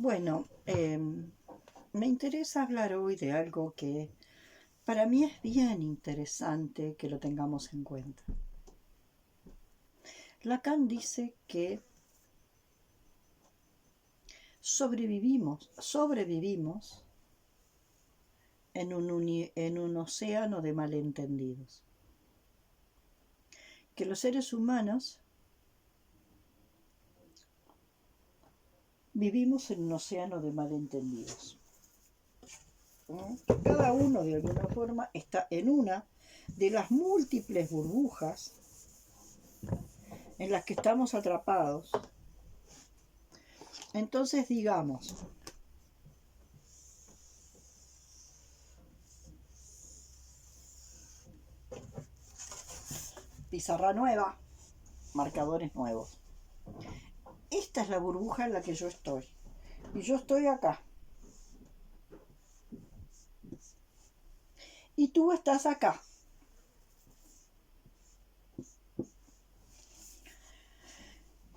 Bueno, me interesa hablar hoy de algo que para mí es bien interesante que lo tengamos en cuenta. Lacan dice que sobrevivimos en un océano de malentendidos. Que los seres humanos vivimos en un océano de malentendidos. Cada uno de alguna forma está en una de las múltiples burbujas en las que estamos atrapados. Entonces digamos, pizarra nueva, marcadores nuevos. Esta es la burbuja en la que yo estoy. Y yo estoy acá. Y tú estás acá.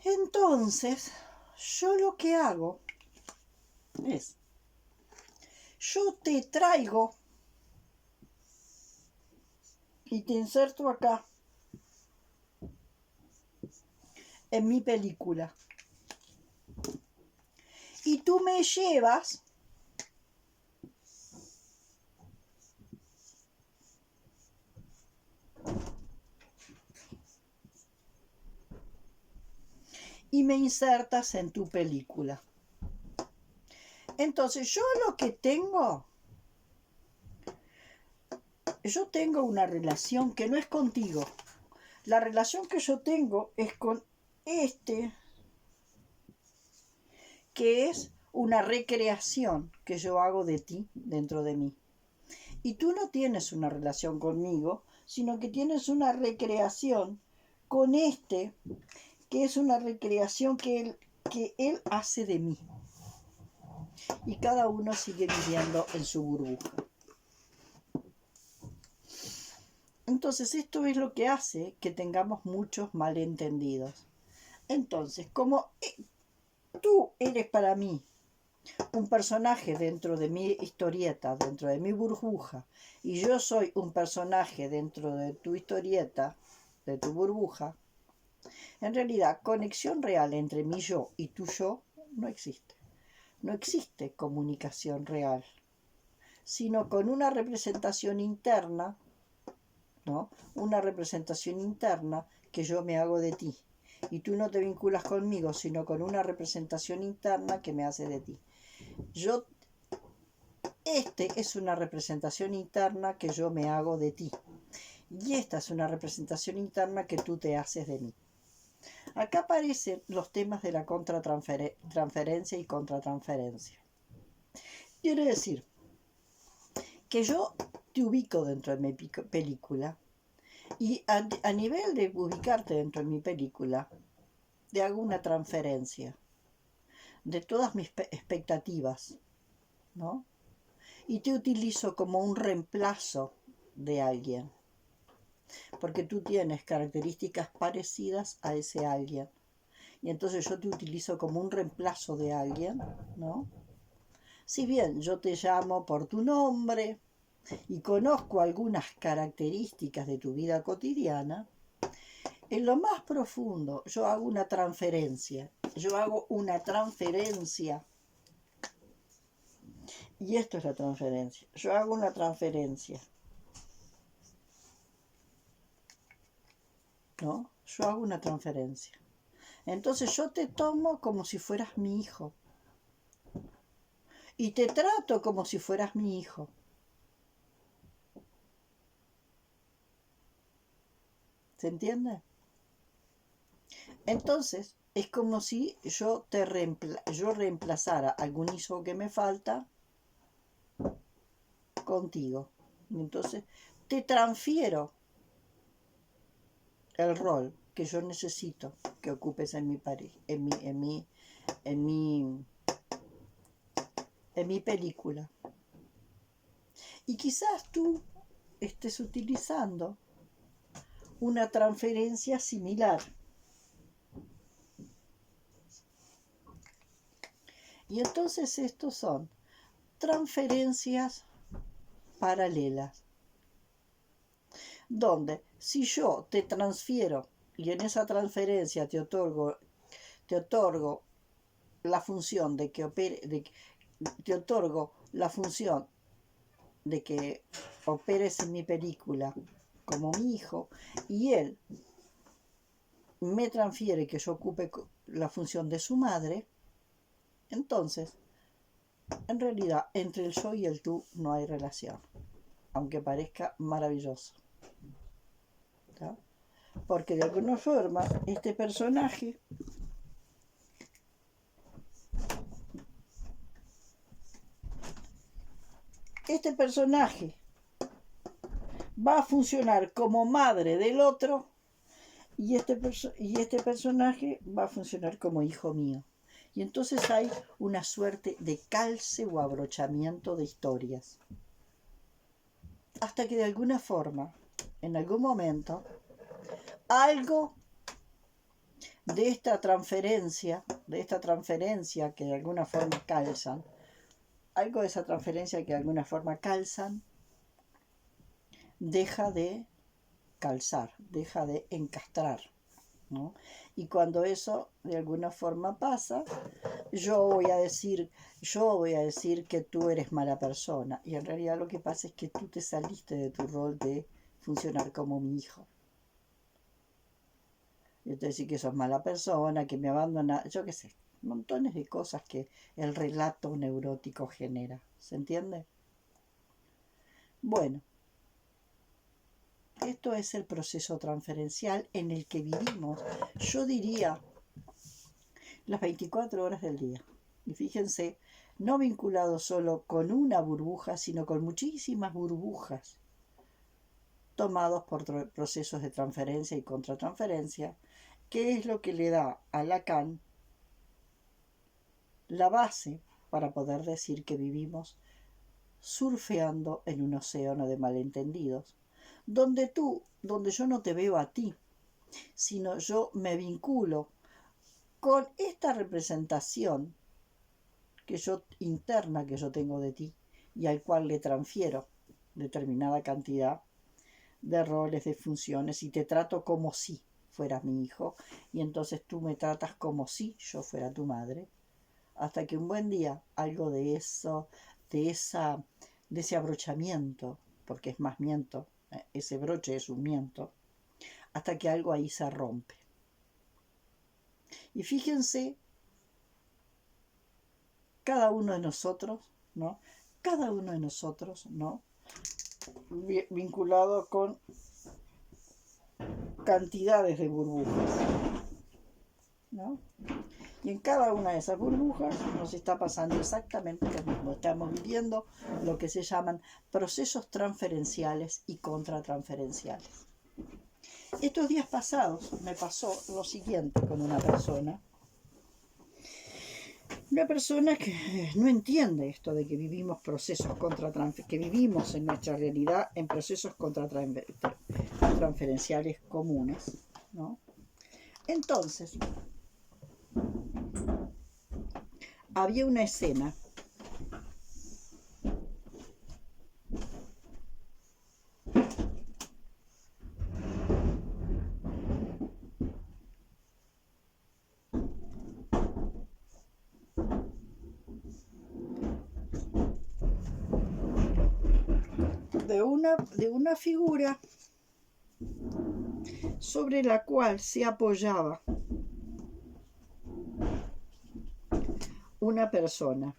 Entonces, yo lo que hago es, yo te traigo y te inserto acá en mi película. Y tú me llevas y me insertas en tu película. Entonces yo lo que tengo, yo tengo una relación que no es contigo. La relación que yo tengo es con este, que es una recreación que yo hago de ti dentro de mí. Y tú no tienes una relación conmigo, sino que tienes una recreación con este, que es una recreación que él hace de mí. Y cada uno sigue viviendo en su burbuja. Entonces esto es lo que hace que tengamos muchos malentendidos. Entonces, como tú eres para mí un personaje dentro de mi historieta, dentro de mi burbuja, y yo soy un personaje dentro de tu historieta, de tu burbuja, en realidad conexión real entre mi yo y tu yo no existe. No existe comunicación real, sino con una representación interna, ¿no? Una representación interna que yo me hago de ti. Y tú no te vinculas conmigo, sino con una representación interna que me hace de ti. Este es una representación interna que yo me hago de ti. Y esta es una representación interna que tú te haces de mí. Acá aparecen los temas de la contratransferencia y contratransferencia. Quiere decir que yo te ubico dentro de mi película y a nivel de ubicarte dentro de mi película, te hago una transferencia de todas mis expectativas, ¿no? Y te utilizo como un reemplazo de alguien, porque tú tienes características parecidas a ese alguien. Y entonces yo te utilizo como un reemplazo de alguien, ¿no? Si bien yo te llamo por tu nombre y conozco algunas características de tu vida cotidiana, en lo más profundo yo hago una transferencia. Yo hago una transferencia. Y esto es la transferencia. Yo hago una transferencia. ¿No? Yo hago una transferencia. Entonces yo te tomo como si fueras mi hijo. Y te trato como si fueras mi hijo. ¿Se entiende? Entonces, es como si yo reemplazara algún hijo que me falta contigo. Entonces, te transfiero el rol que yo necesito que ocupes en mi película. Y quizás tú estés utilizando una transferencia similar. Y entonces estos son transferencias paralelas, donde si yo te transfiero y en esa transferencia te otorgo la función de que te otorgo la función de que operes en mi película como mi hijo, y él me transfiere que yo ocupe la función de su madre, entonces, en realidad, entre el yo y el tú no hay relación, aunque parezca maravilloso. ¿Tá? Porque de alguna forma, este personaje va a funcionar como madre del otro y este personaje va a funcionar como hijo mío. Y entonces hay una suerte de calce o abrochamiento de historias. Hasta que de alguna forma, en algún momento, algo de esta transferencia que de alguna forma calzan, deja de calzar, deja de encastrar, ¿no? Y cuando eso de alguna forma pasa, yo voy a decir que tú eres mala persona, y en realidad lo que pasa es que tú te saliste de tu rol de funcionar como mi hijo. Yo te decía que sos mala persona, que me abandona, yo qué sé, montones de cosas que el relato neurótico genera. ¿Se entiende? Bueno, esto es el proceso transferencial en el que vivimos, yo diría, las 24 horas del día. Y fíjense, no vinculado solo con una burbuja, sino con muchísimas burbujas tomados por procesos de transferencia y contratransferencia, que es lo que le da a Lacan la base para poder decir que vivimos surfeando en un océano de malentendidos, donde yo no te veo a ti, sino yo me vinculo con esta representación interna que yo tengo de ti y al cual le transfiero determinada cantidad de roles, de funciones, y te trato como si fueras mi hijo, y entonces tú me tratas como si yo fuera tu madre, hasta que un buen día algo de eso, de ese abrochamiento, porque es más miento, ese broche es un miento, hasta que algo ahí se rompe. Y fíjense, cada uno de nosotros, ¿no? Cada uno de nosotros, ¿no? Vinculado con cantidades de burbujas, ¿no? Y en cada una de esas burbujas nos está pasando exactamente lo mismo. Estamos viviendo lo que se llaman procesos transferenciales y contratransferenciales. Estos días pasados me pasó lo siguiente con una persona que no entiende esto de que vivimos procesos que vivimos en nuestra realidad en procesos contratransferenciales comunes, ¿no? Entonces, había una escena de una figura sobre la cual se apoyaba una persona.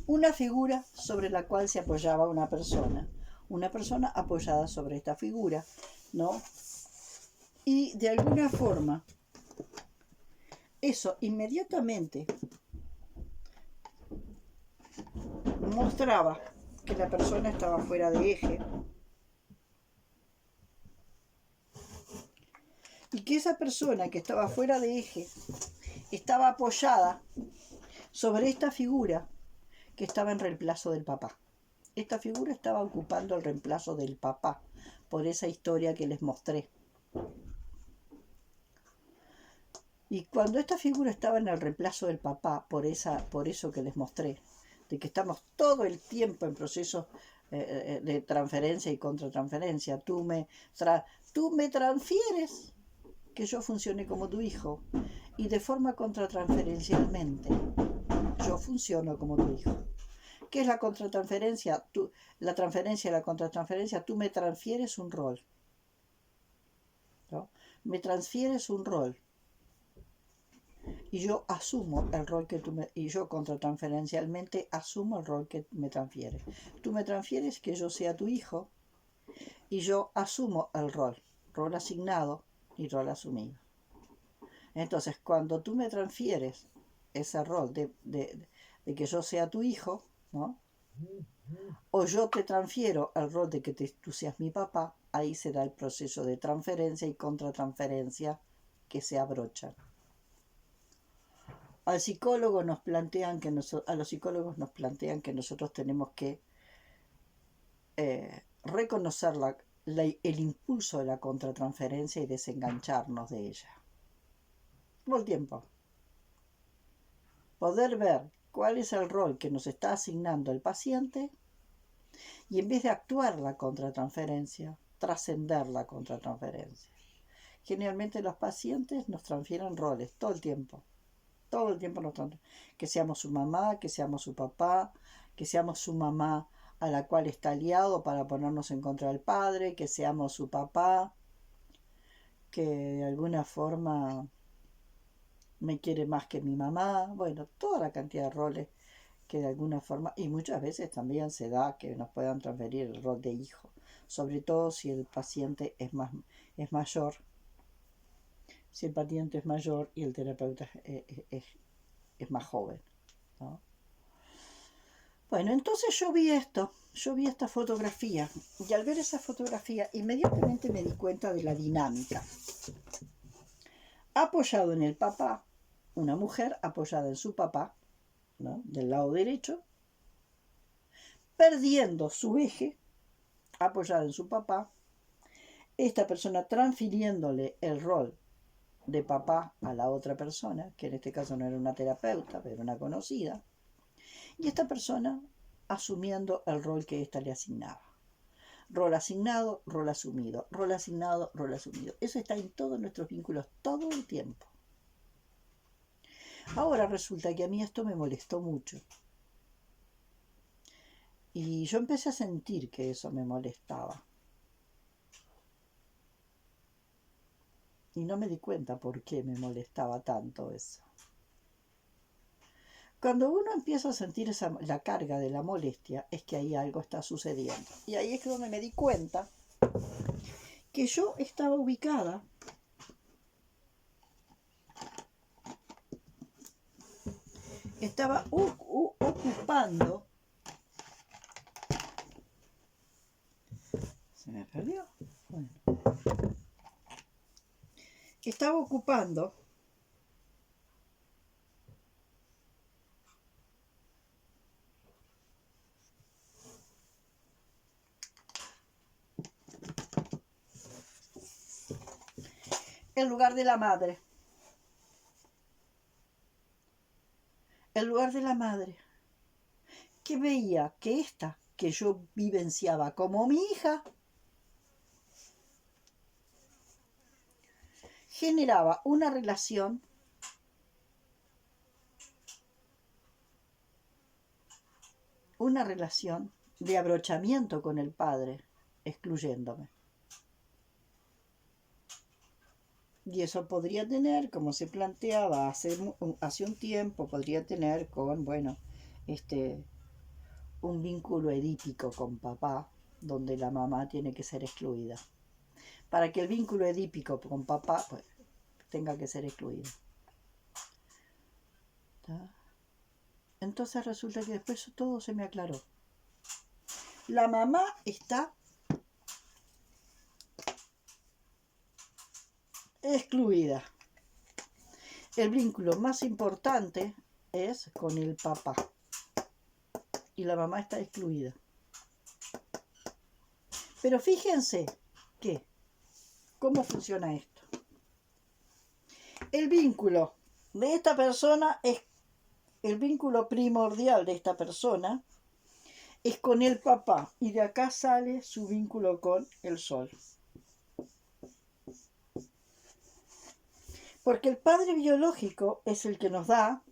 Una figura sobre la cual se apoyaba una persona apoyada sobre esta figura, ¿no? Y de alguna forma, eso inmediatamente mostraba que la persona estaba fuera de eje y que esa persona que estaba fuera de eje estaba apoyada sobre esta figura que estaba en reemplazo del papá. esta figura estaba ocupando el reemplazo del papá, por esa historia que les mostré. Y cuando esta figura estaba en el reemplazo del papá, por eso que les mostré, de que estamos todo el tiempo en procesos de transferencia y contratransferencia, tú me transfieres que yo funcione como tu hijo, y de forma contratransferencialmente yo funciono como tu hijo. ¿Qué es la contratransferencia? La transferencia y la contratransferencia, tú me transfieres un rol, ¿no? Me transfieres un rol y yo asumo el rol que y yo contratransferencialmente asumo el rol que me transfieres. Tú me transfieres que yo sea tu hijo y yo asumo el rol asignado y rol asumido. Entonces, cuando tú me transfieres ese rol de que yo sea tu hijo, ¿no? O yo te transfiero el rol de que tú seas mi papá, ahí se da el proceso de transferencia y contratransferencia que se abrochan. A los psicólogos nos plantean que nosotros tenemos que reconocer el impulso de la contratransferencia y desengancharnos de ella. Todo el tiempo. Poder ver cuál es el rol que nos está asignando el paciente y en vez de actuar la contratransferencia, trascender la contratransferencia. Generalmente los pacientes nos transfieren roles todo el tiempo nos transfieren. Que seamos su mamá, que seamos su papá, que seamos su mamá a la cual está aliado para ponernos en contra del padre, que seamos su papá, que de alguna forma me quiere más que mi mamá, bueno, toda la cantidad de roles que de alguna forma, y muchas veces también se da que nos puedan transferir el rol de hijo, sobre todo si el paciente es mayor, si el paciente es mayor y el terapeuta es más joven, ¿no? Bueno, entonces yo vi esta fotografía, y al ver esa fotografía inmediatamente me di cuenta de la dinámica. Apoyado en el papá, una mujer apoyada en su papá, ¿no? Del lado derecho, perdiendo su eje, apoyada en su papá, esta persona transfiriéndole el rol de papá a la otra persona, que en este caso no era una terapeuta, pero una conocida, y esta persona asumiendo el rol que ésta le asignaba. Rol asignado, rol asumido, rol asignado, rol asumido. Eso está en todos nuestros vínculos todo el tiempo. Ahora resulta que a mí esto me molestó mucho. Y yo empecé a sentir que eso me molestaba. Y no me di cuenta por qué me molestaba tanto eso. Cuando uno empieza a sentir la carga de la molestia, es que ahí algo está sucediendo. Y ahí es donde me di cuenta que yo estaba ubicada ocupando. ¿Se me perdió? Bueno. Estaba ocupando el lugar de la madre. El lugar de la madre. Que veía que esta, que yo vivenciaba como mi hija, generaba una relación de abrochamiento con el padre, excluyéndome. Y eso podría tener, como se planteaba hace un tiempo, podría tener con, bueno, un vínculo edípico con papá, donde la mamá tiene que ser excluida. Para que el vínculo edípico con papá pues, tenga que ser excluido. ¿Está? Entonces resulta que después todo se me aclaró. La mamá está excluida. El vínculo más importante es con el papá. Y la mamá está excluida. Pero fíjense que, ¿cómo funciona esto? El vínculo de esta persona es, el vínculo primordial de esta persona es con el papá, y de acá sale su vínculo con el sol. Porque el padre biológico es el que nos da,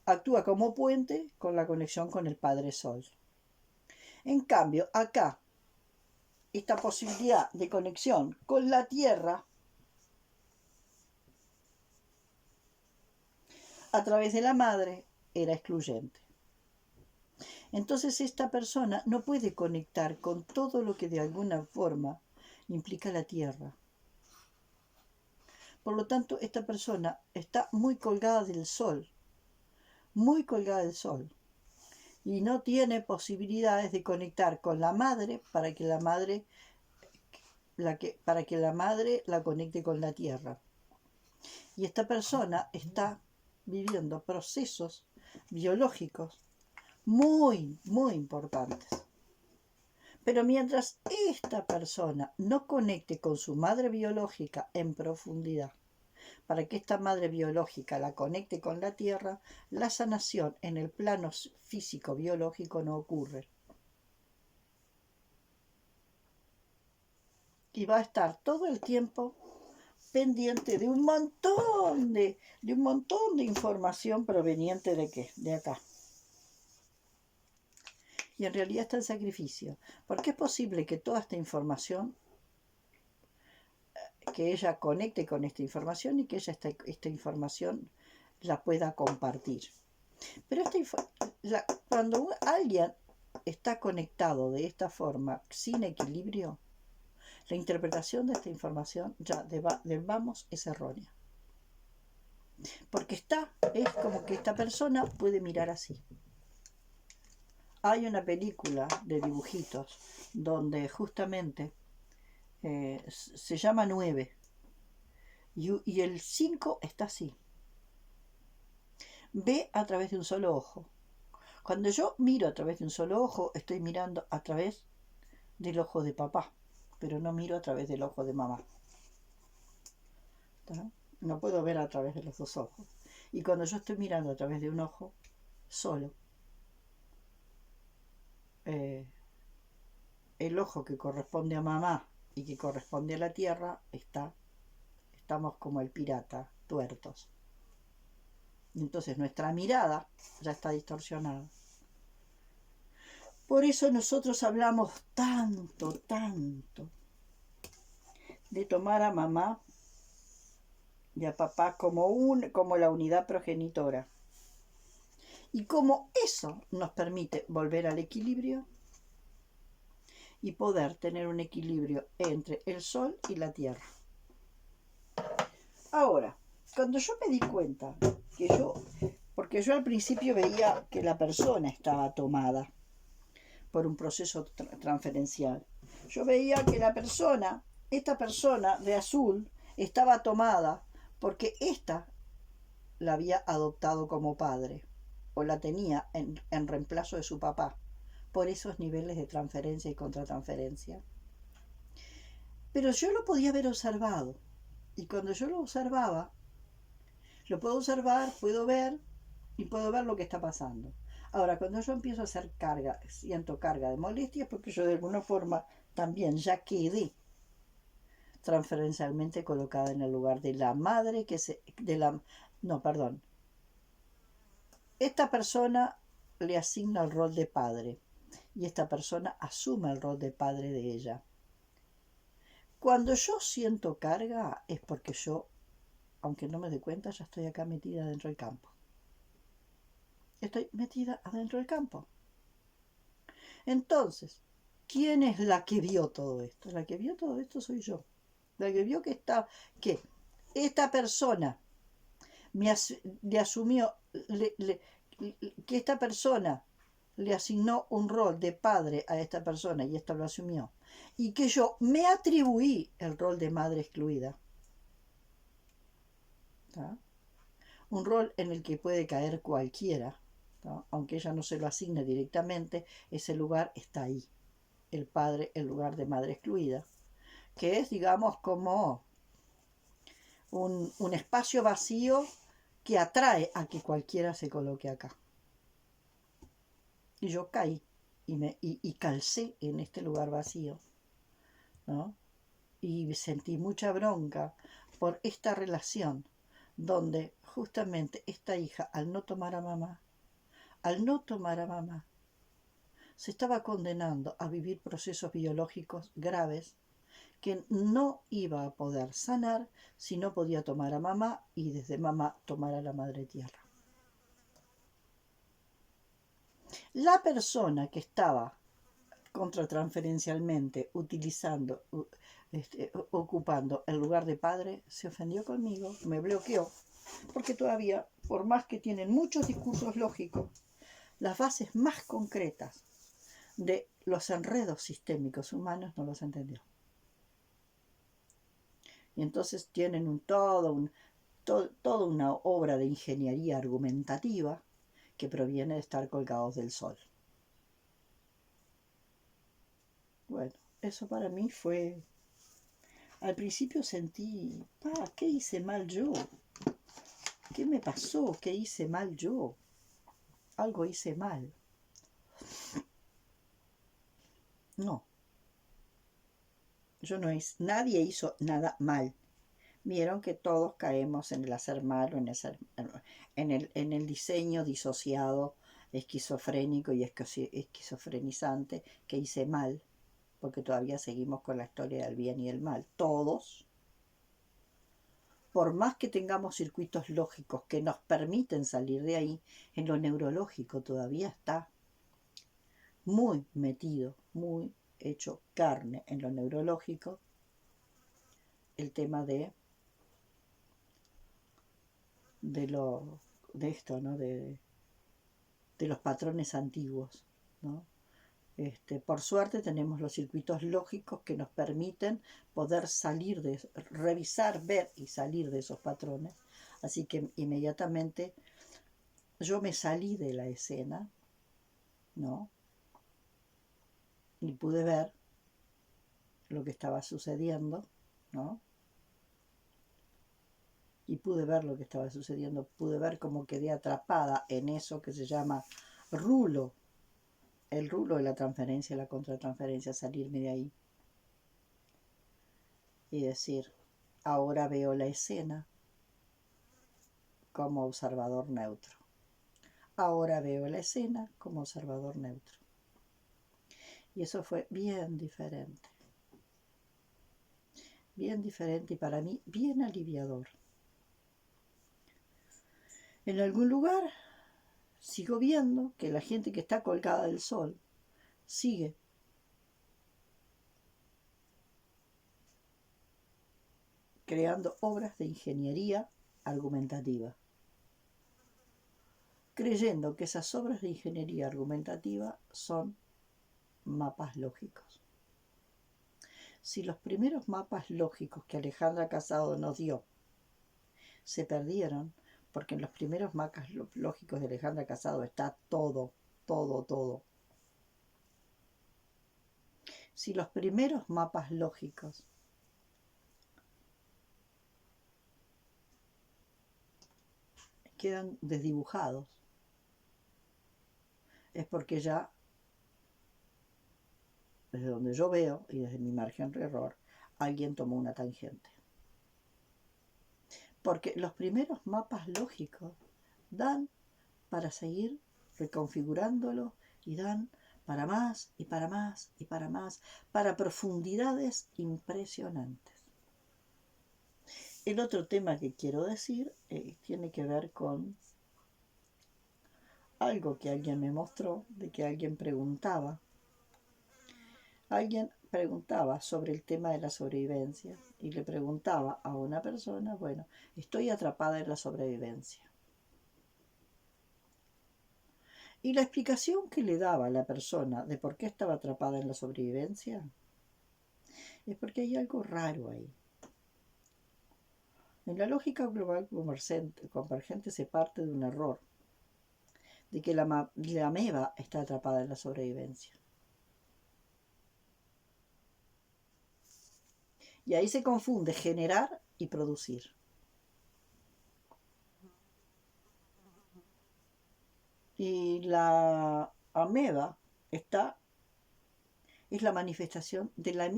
actúa como puente con la conexión con el padre sol. En cambio, acá, esta posibilidad de conexión con la tierra a través de la madre era excluyente. Entonces esta persona no puede conectar con todo lo que de alguna forma implica la tierra. Por lo tanto, esta persona está muy colgada del sol, muy colgada del sol, y no tiene posibilidades de conectar con la madre para que la madre la conecte con la tierra. Y esta persona está viviendo procesos biológicos muy, muy importantes. Pero mientras esta persona no conecte con su madre biológica en profundidad, para que esta madre biológica la conecte con la tierra, la sanación en el plano físico biológico no ocurre. Y va a estar todo el tiempo pendiente de un montón de información proveniente de ¿qué? De acá. Y en realidad está el sacrificio, porque es posible que toda esta información, que ella conecte con esta información y que ella esta información la pueda compartir. Pero cuando alguien está conectado de esta forma, sin equilibrio, la interpretación de esta información ya vamos es errónea. Porque es como que esta persona puede mirar así. Hay una película de dibujitos donde justamente se llama 9 y el 5 está así. Ve a través de un solo ojo. Cuando yo miro a través de un solo ojo, estoy mirando a través del ojo de papá, pero no miro a través del ojo de mamá. ¿Está? No puedo ver a través de los dos ojos. Y cuando yo estoy mirando a través de un ojo solo, el ojo que corresponde a mamá y que corresponde a la tierra, estamos como el pirata, tuertos. Entonces nuestra mirada ya está distorsionada. Por eso nosotros hablamos tanto de tomar a mamá y a papá como la unidad progenitora. Y como eso nos permite volver al equilibrio y poder tener un equilibrio entre el sol y la tierra. Ahora, cuando yo me di cuenta porque yo al principio veía que la persona estaba tomada por un proceso transferencial. Yo veía que esta persona de azul, estaba tomada porque esta la había adoptado como padre o la tenía en reemplazo de su papá, por esos niveles de transferencia y contratransferencia. Pero yo lo podía haber observado, y cuando yo lo observaba, lo puedo observar, puedo ver lo que está pasando. Ahora, cuando yo empiezo a hacer siento carga de molestias, porque yo de alguna forma también ya quedé transferencialmente colocada en el lugar de la madre esta persona le asigna el rol de padre y esta persona asume el rol de padre de ella. Cuando yo siento carga es porque yo, aunque no me dé cuenta, ya estoy acá metida dentro del campo. Estoy metida adentro del campo. Entonces, ¿quién es la que vio todo esto? La que vio todo esto soy yo. La que vio que esta persona le asumió, que esta persona le asignó un rol de padre a esta persona y esta lo asumió. Y que yo me atribuí el rol de madre excluida. ¿Tá? Un rol en el que puede caer cualquiera. ¿Tá? Aunque ella no se lo asigne directamente, ese lugar está ahí. el padre en lugar de madre excluida, que es, digamos, como un espacio vacío que atrae a que cualquiera se coloque acá. Y yo caí y calcé en este lugar vacío, ¿no? Y sentí mucha bronca por esta relación donde justamente esta hija, al no tomar a mamá, se estaba condenando a vivir procesos biológicos graves que no iba a poder sanar si no podía tomar a mamá y desde mamá tomar a la madre tierra. La persona que estaba contratransferencialmente ocupando el lugar de padre, se ofendió conmigo, me bloqueó, porque todavía, por más que tienen muchos discursos lógicos, las bases más concretas de los enredos sistémicos humanos no los entendió. Y entonces tienen toda una obra de ingeniería argumentativa que proviene de estar colgados del sol. Bueno, eso para mí fue... Al principio sentí, ¿qué hice mal yo? ¿Qué me pasó? ¿Qué hice mal yo? Algo hice mal. No. Nadie hizo nada mal. Vieron que todos caemos en el hacer mal o en el diseño disociado, esquizofrénico y esquizofrenizante que hice mal, porque todavía seguimos con la historia del bien y el mal. Todos, por más que tengamos circuitos lógicos que nos permiten salir de ahí, en lo neurológico todavía está muy metido, muy hecho carne en lo neurológico, el tema de esto, ¿no? De los patrones antiguos, ¿no? Por suerte tenemos los circuitos lógicos que nos permiten poder salir revisar, ver y salir de esos patrones. Así que inmediatamente yo me salí de la escena, ¿no? Y pude ver lo que estaba sucediendo, ¿no? Y pude ver lo que estaba sucediendo, pude ver cómo quedé atrapada en eso que se llama rulo, el rulo de la transferencia, la contratransferencia, salirme de ahí y decir, ahora veo la escena como observador neutro. Ahora veo la escena como observador neutro. Y eso fue bien diferente y para mí bien aliviador. En algún lugar sigo viendo que la gente que está colgada del sol sigue creando obras de ingeniería argumentativa, creyendo que esas obras de ingeniería argumentativa son mapas lógicos. Si los primeros mapas lógicos que Alejandra Casado nos dio se perdieron, porque en los primeros mapas lógicos de Alejandra Casado está todo. Si los primeros mapas lógicos quedan desdibujados, es porque ya, desde donde yo veo y desde mi margen de error, alguien tomó una tangente. Porque los primeros mapas lógicos dan para seguir reconfigurándolo y dan para más y para más y para más, para profundidades impresionantes. El otro tema que quiero decir tiene que ver con algo que alguien me mostró, de que alguien preguntaba. Alguien preguntaba sobre el tema de la sobrevivencia y le preguntaba a una persona, bueno, estoy atrapada en la sobrevivencia. Y la explicación que le daba a la persona de por qué estaba atrapada en la sobrevivencia es porque hay algo raro ahí. En la lógica global convergente se parte de un error, de que la ameba está atrapada en la sobrevivencia. Y ahí se confunde generar y producir. Y la ameba es la manifestación de la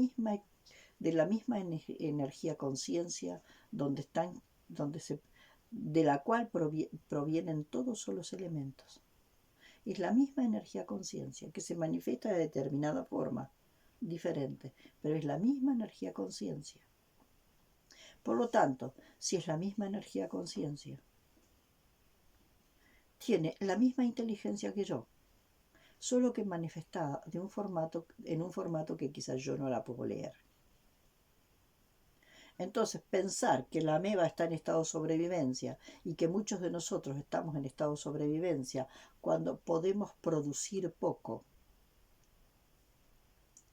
misma energía conciencia de la cual provienen todos los elementos. Es la misma energía conciencia que se manifiesta de determinada forma, diferente, pero es la misma energía conciencia. Por lo tanto, si es la misma energía conciencia, tiene la misma inteligencia que yo, solo que manifestada en un formato que quizás yo no la puedo leer. Entonces, pensar que la ameba está en estado de sobrevivencia y que muchos de nosotros estamos en estado de sobrevivencia cuando podemos producir poco,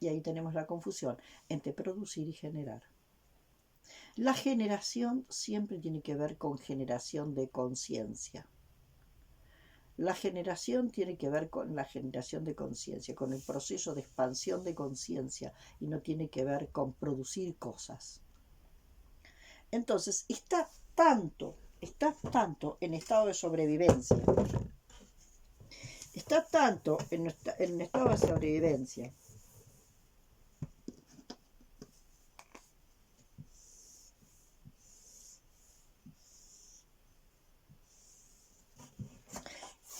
y ahí tenemos la confusión entre producir y generar. La generación siempre tiene que ver con generación de conciencia. La generación tiene que ver con la generación de conciencia, con el proceso de expansión de conciencia, y no tiene que ver con producir cosas. Entonces, está tanto en estado de sobrevivencia, está tanto en estado de sobrevivencia,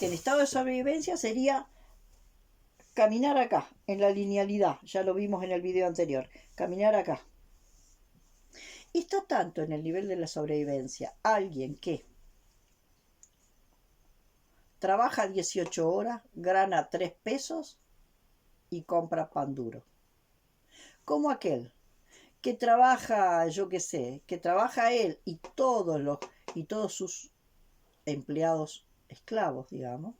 que el estado de sobrevivencia sería caminar acá, en la linealidad, ya lo vimos en el video anterior, caminar acá. Y está tanto en el nivel de la sobrevivencia alguien que trabaja 18 horas, gana 3 pesos y compra pan duro. Como aquel que trabaja, yo qué sé, que trabaja él y todos sus empleados esclavos, digamos,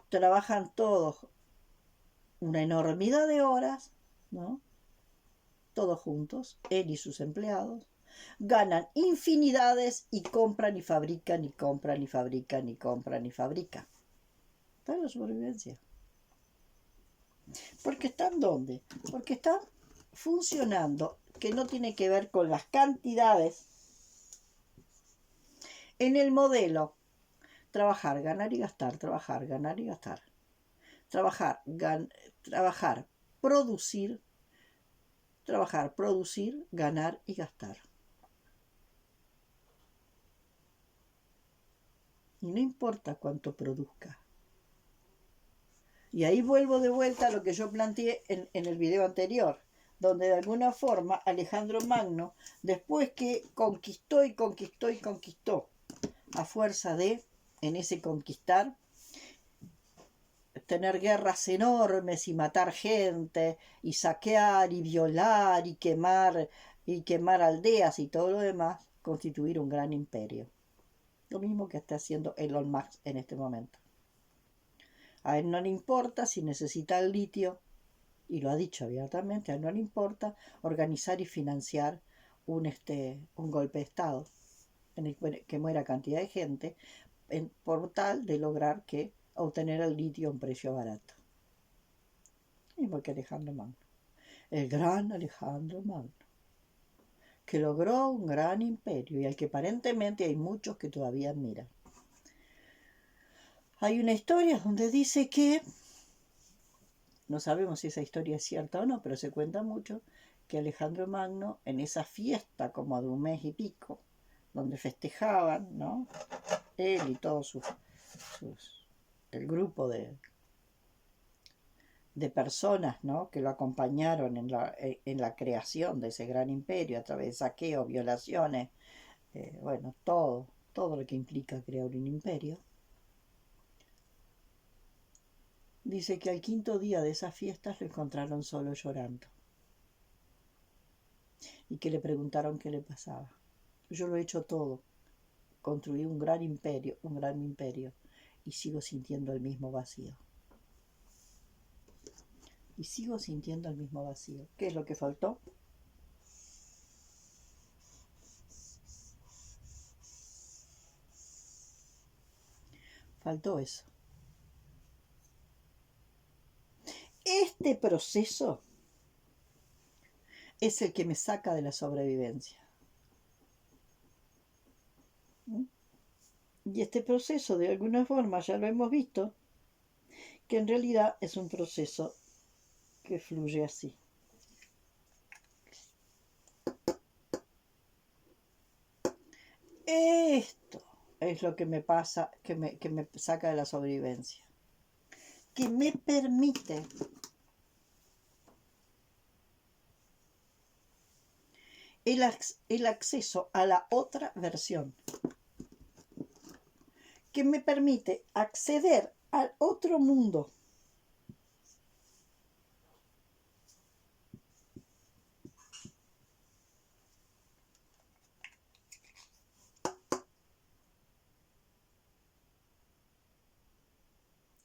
trabajan todos una enormidad de horas, ¿no? Todos juntos, él y sus empleados, ganan infinidades y compran y fabrican y compran y fabrican y compran y fabrican. Está en la sobrevivencia. ¿Porque están dónde? Porque están funcionando, que no tiene que ver con las cantidades, en el modelo trabajar, ganar y gastar, trabajar, ganar y gastar, trabajar, producir, ganar y gastar. Y no importa cuánto produzca. Y ahí vuelvo de vuelta a lo que yo planteé en el video anterior, donde de alguna forma Alejandro Magno, después que conquistó, a fuerza de, en ese conquistar, tener guerras enormes y matar gente, y saquear, y violar, y quemar aldeas y todo lo demás, constituir un gran imperio. Lo mismo que está haciendo Elon Musk en este momento. A él no le importa si necesita el litio, y lo ha dicho abiertamente, a él no le importa organizar y financiar un golpe de Estado en el que muera cantidad de gente, por tal de lograr obtener el litio a un precio barato. Mismo que Alejandro Magno, el gran Alejandro Magno, que logró un gran imperio y al que aparentemente hay muchos que todavía admiran. Hay una historia donde dice que, no sabemos si esa historia es cierta o no, pero se cuenta mucho, que Alejandro Magno, en esa fiesta como de un mes y pico, donde festejaban, ¿no?, él y todos el grupo de personas, ¿no?, que lo acompañaron en la creación de ese gran imperio a través de saqueos, violaciones, bueno, todo lo que implica crear un imperio. Dice que al quinto día de esas fiestas lo encontraron solo llorando y que le preguntaron qué le pasaba. Yo lo he hecho todo, construí un gran imperio, y sigo sintiendo el mismo vacío. ¿Qué es lo que faltó? Faltó eso. Este proceso es el que me saca de la sobrevivencia. Y este proceso, de alguna forma, ya lo hemos visto, que en realidad es un proceso que fluye así. Esto es lo que me pasa, que me saca de la sobrevivencia, que me permite el acceso a la otra versión, que me permite acceder al otro mundo.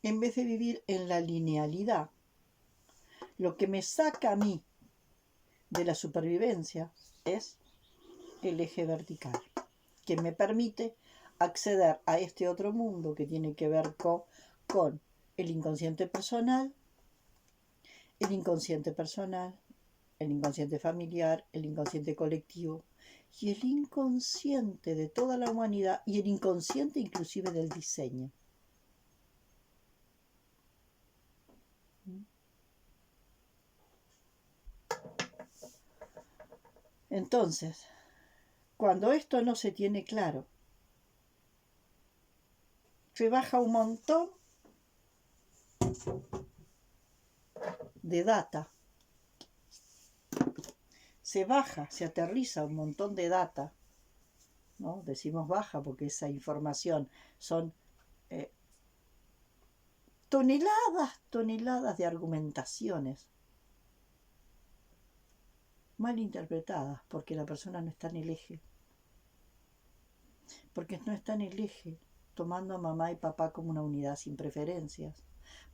En vez de vivir en la linealidad, lo que me saca a mí de la supervivencia es el eje vertical, que me permite acceder a este otro mundo que tiene que ver con el inconsciente personal, el inconsciente personal, el inconsciente familiar, el inconsciente colectivo y el inconsciente de toda la humanidad y el inconsciente inclusive del diseño. Entonces, cuando esto no se tiene claro, se baja un montón de data, se aterriza un montón de data, ¿no? Decimos baja porque esa información son toneladas de argumentaciones mal interpretadas porque la persona no está en el eje. Porque no está en el eje, tomando a mamá y papá como una unidad sin preferencias,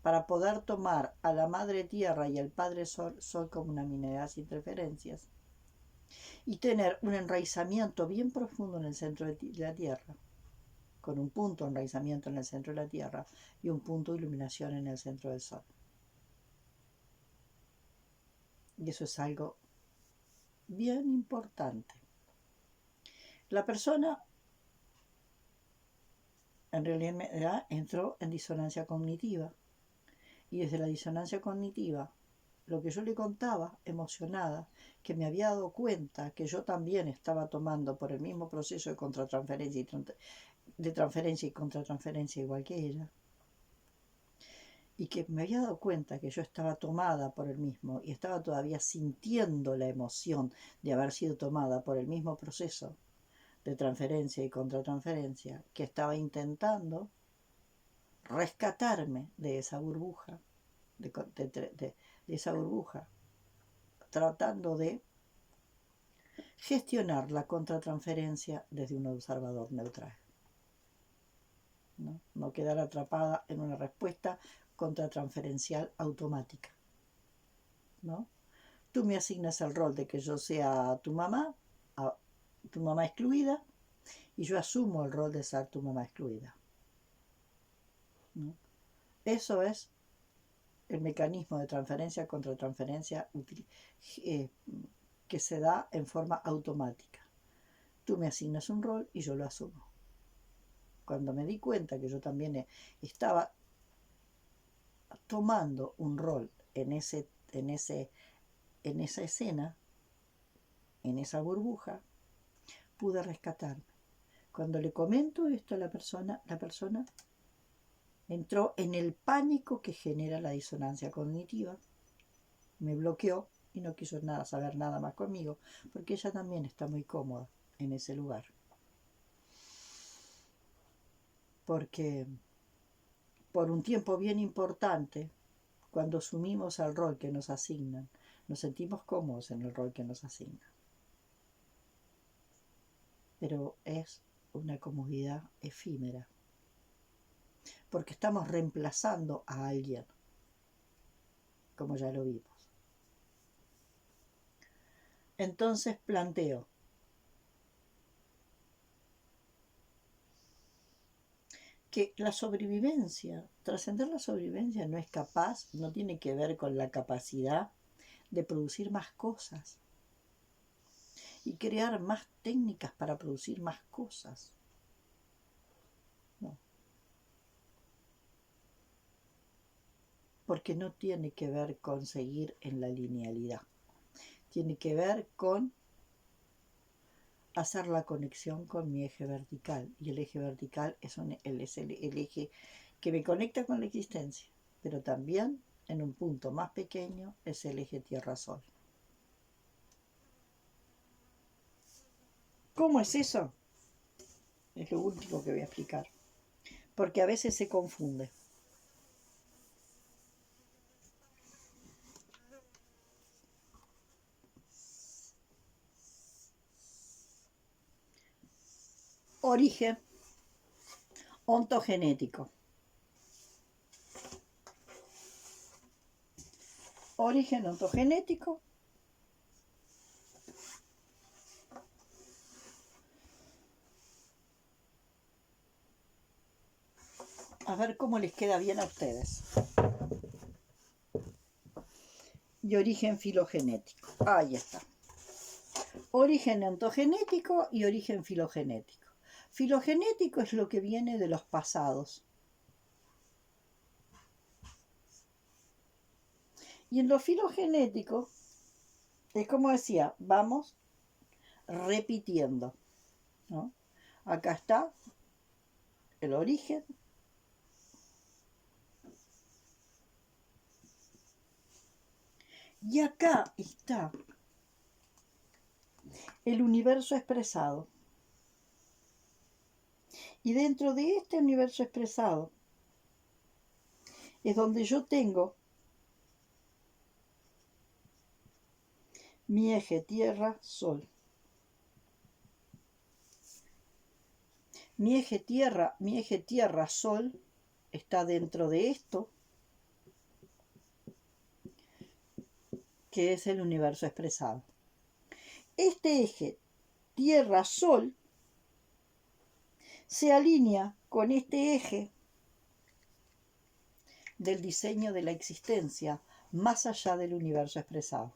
para poder tomar a la madre tierra y al padre sol como una unidad sin preferencias, y tener un enraizamiento bien profundo en el centro de la tierra, con un punto de enraizamiento en el centro de la tierra y un punto de iluminación en el centro del sol. Y eso es algo bien importante. La persona en realidad entró en disonancia cognitiva. Y desde la disonancia cognitiva, lo que yo le contaba, emocionada, que me había dado cuenta que yo también estaba tomando por el mismo proceso de contratransferencia de transferencia y contratransferencia igual que ella, y que me había dado cuenta que yo estaba tomada por el mismo y estaba todavía sintiendo la emoción de haber sido tomada por el mismo proceso de transferencia y contratransferencia, que estaba intentando rescatarme de esa burbuja, de esa burbuja, tratando de gestionar la contratransferencia desde un observador neutral. No quedar atrapada en una respuesta contratransferencial automática. ¿No? Tú me asignas el rol de que yo sea tu mamá excluida, y yo asumo el rol de ser tu mamá excluida. ¿No? Eso es el mecanismo de transferencia contra transferencia que se da en forma automática. Tú me asignas un rol y yo lo asumo. Cuando me di cuenta que yo también estaba tomando un rol en esa escena, en esa burbuja, pude rescatarme. Cuando le comento esto a la persona entró en el pánico que genera la disonancia cognitiva, me bloqueó y no quiso saber nada más conmigo, porque ella también está muy cómoda en ese lugar. Porque por un tiempo bien importante, cuando asumimos el rol que nos asignan, nos sentimos cómodos en el rol que nos asignan. Pero es una comodidad efímera, porque estamos reemplazando a alguien, como ya lo vimos. Entonces planteo, que la sobrevivencia, trascender la sobrevivencia no es capaz, no tiene que ver con la capacidad de producir más cosas. y crear más técnicas para producir más cosas. No. Porque no tiene que ver con seguir en la linealidad. Tiene que ver con hacer la conexión con mi eje vertical. Y el eje vertical es el eje que me conecta con la existencia. Pero también, en un punto más pequeño, es el eje Tierra-Sol. ¿Cómo es eso? Es lo último que voy a explicar. Porque a veces se confunde. Origen ontogenético. Origen ontogenético. A ver cómo les queda bien a ustedes. Y origen filogenético. Ahí está. Origen ontogenético y origen filogenético. Filogenético es lo que viene de los pasados. Y en lo filogenético, es como decía, vamos repitiendo, ¿no? Acá está el origen. Y acá está el universo expresado. Y dentro de este universo expresado es donde yo tengo mi eje Tierra-Sol. Mi eje Tierra-Sol está dentro de esto, que es el universo expresado. Este eje Tierra-Sol se alinea con este eje del diseño de la existencia más allá del universo expresado.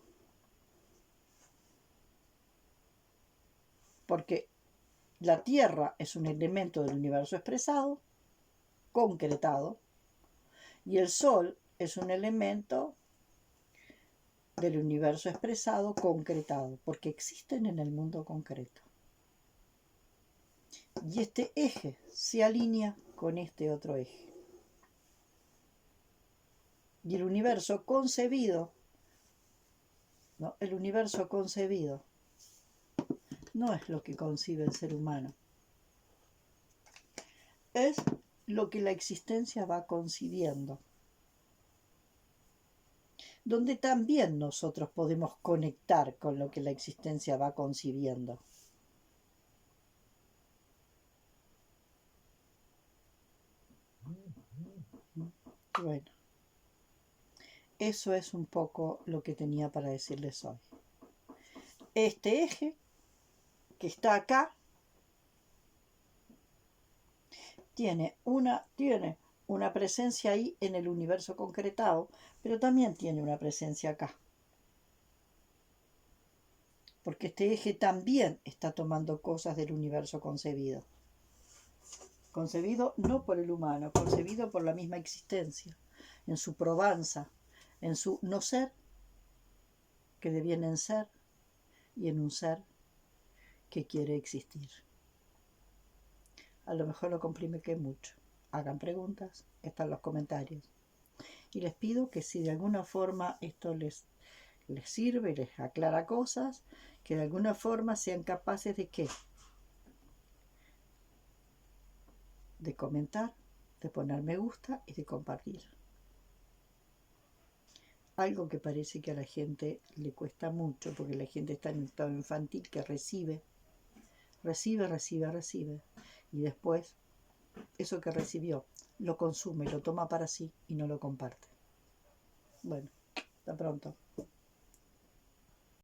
Porque la Tierra es un elemento del universo expresado, concretado, y el Sol es un elemento del universo expresado, concretado, porque existen en el mundo concreto. Y este eje se alinea con este otro eje. Y el universo concebido, ¿no? El universo concebido no es lo que concibe el ser humano. Es lo que la existencia va concibiendo. Donde también nosotros podemos conectar con lo que la existencia va concibiendo. Bueno, eso es un poco lo que tenía para decirles hoy. Este eje que está acá tiene una presencia ahí en el universo concretado, pero también tiene una presencia acá. Porque este eje también está tomando cosas del universo concebido. Concebido no por el humano, concebido por la misma existencia, en su probanza, en su no ser, que deviene en ser, y en un ser que quiere existir. A lo mejor lo compliqué mucho. Hagan preguntas, están los comentarios. Y les pido que si de alguna forma esto les sirve, les aclara cosas, que de alguna forma sean capaces de ¿qué? De comentar, de poner me gusta y de compartir. Algo que parece que a la gente le cuesta mucho, porque la gente está en un estado infantil que recibe, y después eso que recibió lo consume, lo toma para sí y no lo comparte. Bueno, hasta pronto.